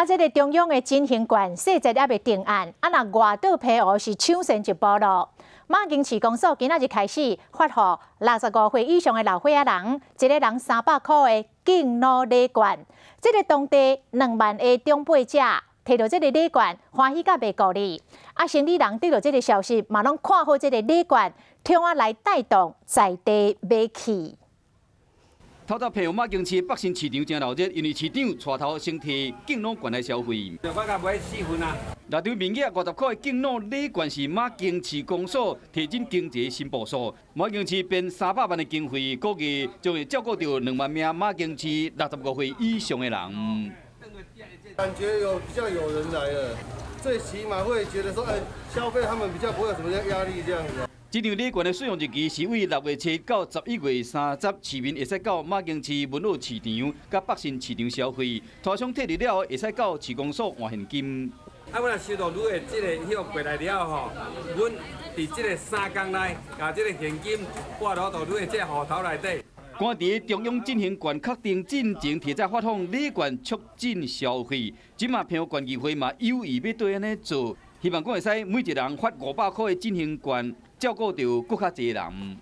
这个中央的振兴券细节还未定案，若外岛批予是抢先一步咯。马经市公所今仔日开始发予65岁以上的老伙仔人，一个人300块的敬老礼券。这个当地2万个长辈者摕到这个礼券，欢喜甲袂顾哩。生理人对到这个消息，嘛拢看好这个礼券，听我来带动在地买起。 透早配合马经市北新市场真闹热，因为市长带头先提敬老券来消费。我甲买4份啊。内底名额50块的敬老礼券是马经市公所提振经济新部署。马经市编300万的经费，估计将会照顾到2万名马经市65岁以上的人。感觉比较有人来了，最起码会觉得说，消费他们比较不会有什么压力这样子。 这张礼券的使用日期是为6月7到11月30，市民会使到马经市文乐市场、甲北新市场消费，拖上摕入了会使到市公所换现金。阮若收到你的这个票过来了吼，阮伫这个3天内，把这个现金拨落到你的这个户头内底。官伫中央振兴券确定进前，提早发放礼券，促进消费。即马票券议会嘛有意要对安尼做，希望讲会使每一人发500块的振兴券。 照顾到更较侪人。